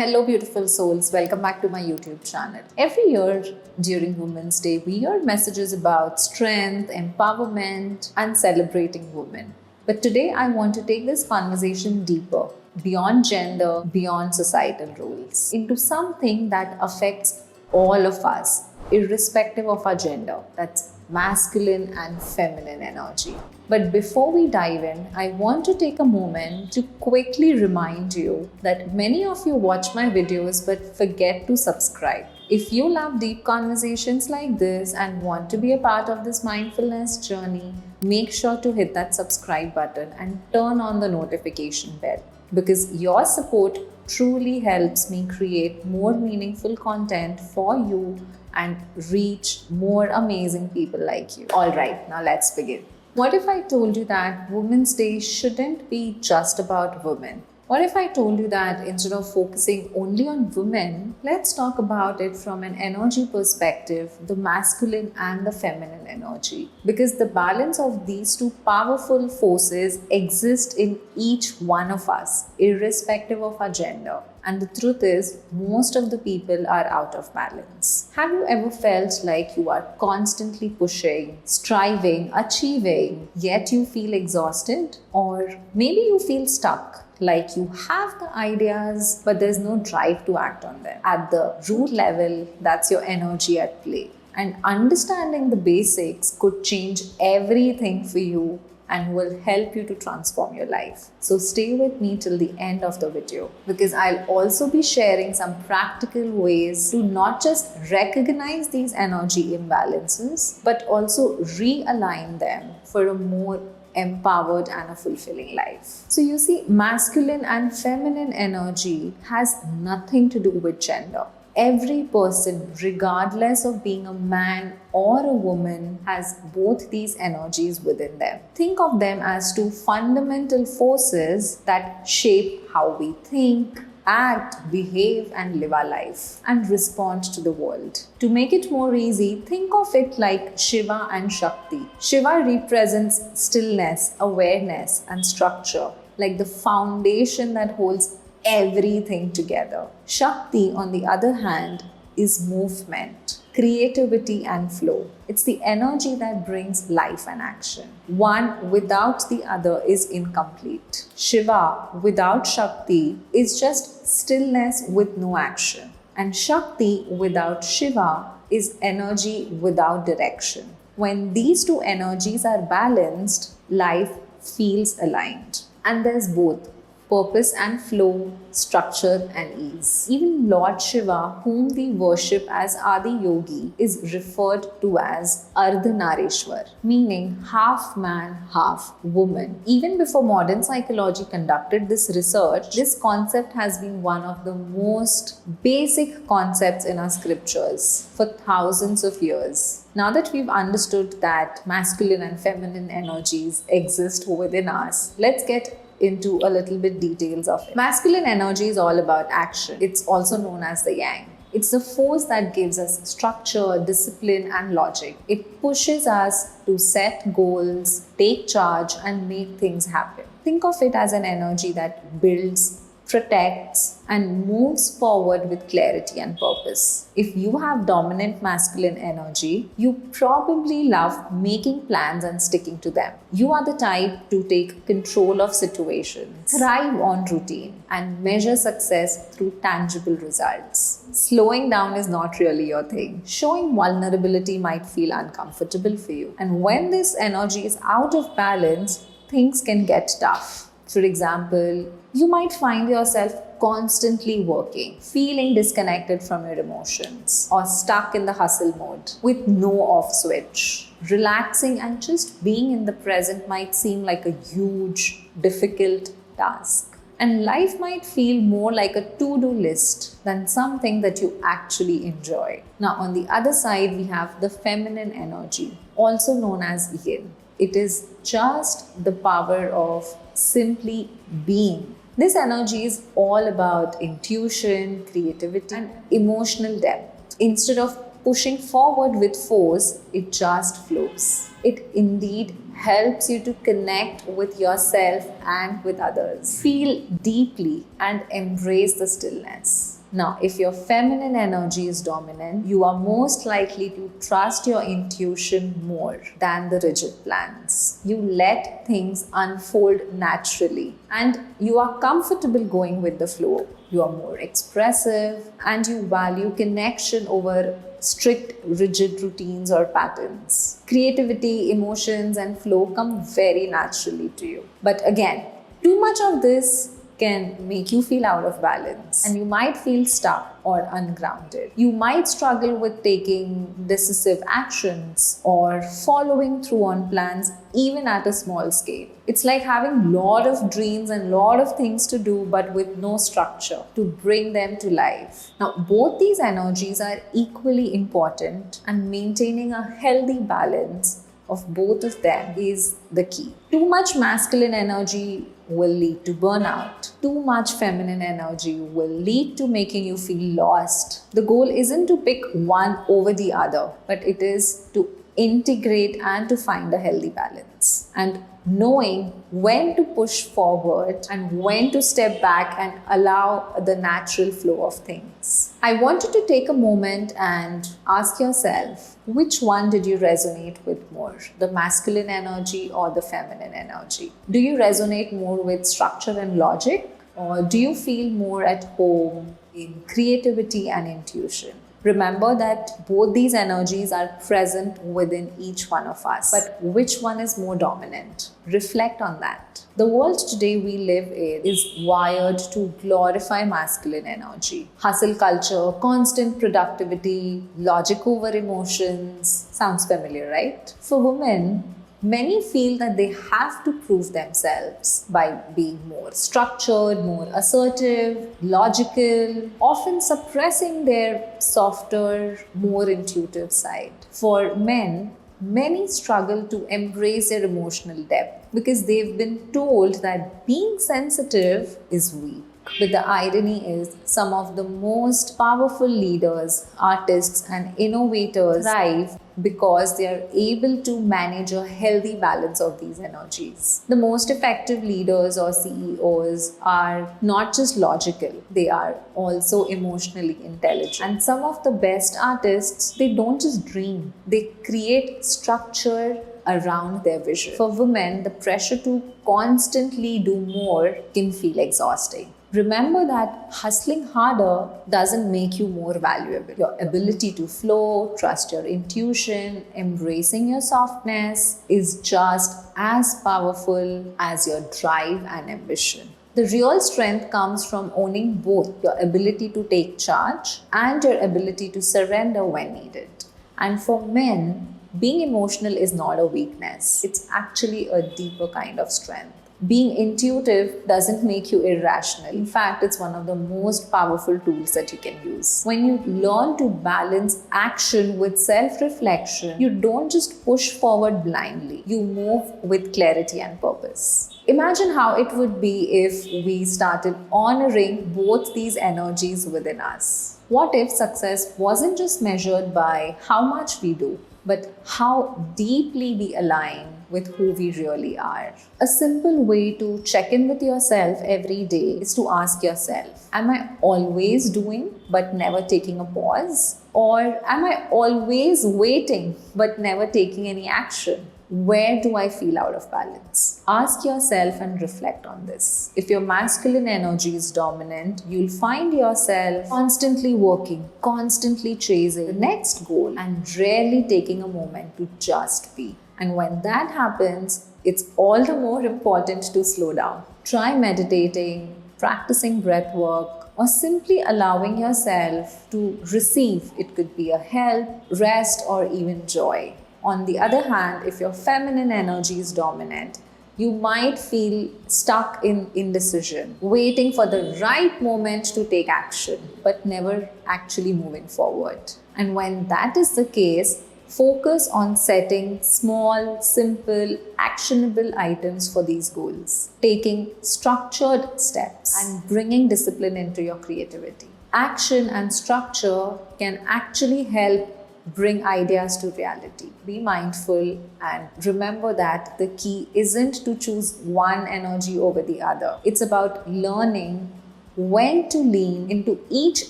Hello, beautiful souls. Welcome back to my YouTube channel. Every year during Women's Day, we hear messages about strength, empowerment, and celebrating women. But today, I want to take this conversation deeper, beyond gender, beyond societal roles, into something that affects all of us, irrespective of our gender. That's masculine and feminine energy. But before we dive in, I want to take a moment to quickly remind you that many of you watch my videos but forget to subscribe. If you love deep conversations like this and want to be a part of this mindfulness journey, make sure to hit that subscribe button and turn on the notification bell, because your support truly helps me create more meaningful content for you and reach more amazing people like you. All right, now let's begin. What if I told you that Women's Day shouldn't be just about women? What if I told you that instead of focusing only on women, let's talk about it from an energy perspective, the masculine and the feminine energy? Because the balance of these two powerful forces exist in each one of us, irrespective of our gender. And the truth is, most of the people are out of balance. Have you ever felt like you are constantly pushing, striving, achieving, yet you feel exhausted? Or maybe you feel stuck, like you have the ideas, but there's no drive to act on them. At the root level, that's your energy at play. And understanding the basics could change everything for you and will help you to transform your life. So stay with me till the end of the video, because I'll also be sharing some practical ways to not just recognize these energy imbalances, but also realign them for a more empowered and a fulfilling life. So you see, masculine and feminine energy has nothing to do with gender. Every person, regardless of being a man or a woman, has both these energies within them. Think of them as two fundamental forces that shape how we think, act, behave, and live our life and respond to the world. To make it more easy, think of it like Shiva and Shakti. Shiva represents stillness, awareness, and structure, like the foundation that holds everything together. Shakti, on the other hand, is movement, creativity, and flow. It's the energy that brings life and action. One without the other is incomplete. Shiva without Shakti is just stillness with no action. And Shakti without Shiva is energy without direction. When these two energies are balanced, life feels aligned. And there's both purpose and flow, structure and ease. Even Lord Shiva, whom we worship as Adi Yogi, is referred to as Ardhanarishwar, meaning half man, half woman. Even before modern psychology conducted this research, this concept has been one of the most basic concepts in our scriptures for thousands of years. Now that we've understood that masculine and feminine energies exist within us, let's get into a little bit details of it. Masculine energy is all about action. It's also known as the yang. It's the force that gives us structure, discipline, and logic. It pushes us to set goals, take charge, and make things happen. Think of it as an energy that builds, protects, and moves forward with clarity and purpose. If you have dominant masculine energy, you probably love making plans and sticking to them. You are the type to take control of situations, thrive on routine, and measure success through tangible results. Slowing down is not really your thing. Showing vulnerability might feel uncomfortable for you. And when this energy is out of balance, things can get tough. For example, you might find yourself constantly working, feeling disconnected from your emotions, or stuck in the hustle mode with no off switch. Relaxing and just being in the present might seem like a huge, difficult task. And life might feel more like a to-do list than something that you actually enjoy. Now, on the other side, we have the feminine energy, also known as yin. It is just the power of simply being. This energy is all about intuition, creativity, and emotional depth. Instead of pushing forward with force, it just flows. It indeed helps you to connect with yourself and with others. Feel deeply and embrace the stillness. Now, if your feminine energy is dominant, you are most likely to trust your intuition more than the rigid plans. You let things unfold naturally and you are comfortable going with the flow. You are more expressive and you value connection over strict, rigid routines or patterns. Creativity, emotions, and flow come very naturally to you. But again, too much of this can make you feel out of balance and you might feel stuck or ungrounded. You might struggle with taking decisive actions or following through on plans even at a small scale. It's like having a lot of dreams and a lot of things to do but with no structure to bring them to life. Now, both these energies are equally important and maintaining a healthy balance of both of them is the key. Too much masculine energy will lead to burnout. Too much feminine energy will lead to making you feel lost. The goal isn't to pick one over the other, but it is to integrate and to find a healthy balance. And knowing when to push forward and when to step back and allow the natural flow of things. I want you to take a moment and ask yourself, which one did you resonate with more? The masculine energy or the feminine energy? Do you resonate more with structure and logic? Or do you feel more at home in creativity and intuition? Remember that both these energies are present within each one of us. But which one is more dominant? Reflect on that. The world today we live in is wired to glorify masculine energy. Hustle culture, constant productivity, logic over emotions. Sounds familiar, right? For women, many feel that they have to prove themselves by being more structured, more assertive, logical, often suppressing their softer, more intuitive side. For men, many struggle to embrace their emotional depth because they've been told that being sensitive is weak. But the irony is, some of the most powerful leaders, artists, and innovators thrive because they are able to manage a healthy balance of these energies. The most effective leaders or CEOs are not just logical, they are also emotionally intelligent. And some of the best artists, they don't just dream, they create structure around their vision. For women, the pressure to constantly do more can feel exhausting. Remember that hustling harder doesn't make you more valuable. Your ability to flow, trust your intuition, embracing your softness is just as powerful as your drive and ambition. The real strength comes from owning both your ability to take charge and your ability to surrender when needed. And for men, being emotional is not a weakness. It's actually a deeper kind of strength. Being intuitive doesn't make you irrational. In fact, it's one of the most powerful tools that you can use. When you learn to balance action with self-reflection, you don't just push forward blindly. You move with clarity and purpose. Imagine how it would be if we started honoring both these energies within us. What if success wasn't just measured by how much we do, but how deeply we align with who we really are? A simple way to check in with yourself every day is to ask yourself, am I always doing but never taking a pause? Or am I always waiting but never taking any action? Where do I feel out of balance? Ask yourself and reflect on this. If your masculine energy is dominant, you'll find yourself constantly working, constantly chasing the next goal, and rarely taking a moment to just be. And when that happens, it's all the more important to slow down. Try meditating, practicing breath work, or simply allowing yourself to receive. It could be a help, rest, or even joy. On the other hand, if your feminine energy is dominant, you might feel stuck in indecision, waiting for the right moment to take action, but never actually moving forward. And when that is the case, focus on setting small, simple, actionable items for these goals, taking structured steps, and bringing discipline into your creativity. Action and structure can actually help bring ideas to reality. Be mindful and remember that the key isn't to choose one energy over the other. It's about learning when to lean into each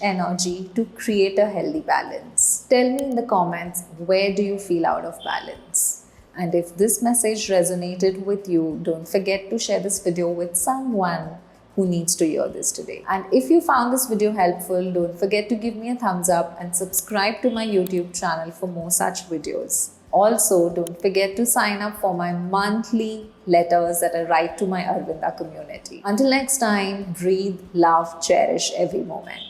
energy to create a healthy balance. Tell me in the comments, where do you feel out of balance? And if this message resonated with you, don't forget to share this video with someone who needs to hear this today. And if you found this video helpful, don't forget to give me a thumbs up and subscribe to my YouTube channel for more such videos. Also, don't forget to sign up for my monthly letters that I write to my Arvinda community. Until next time, breathe, love, cherish every moment.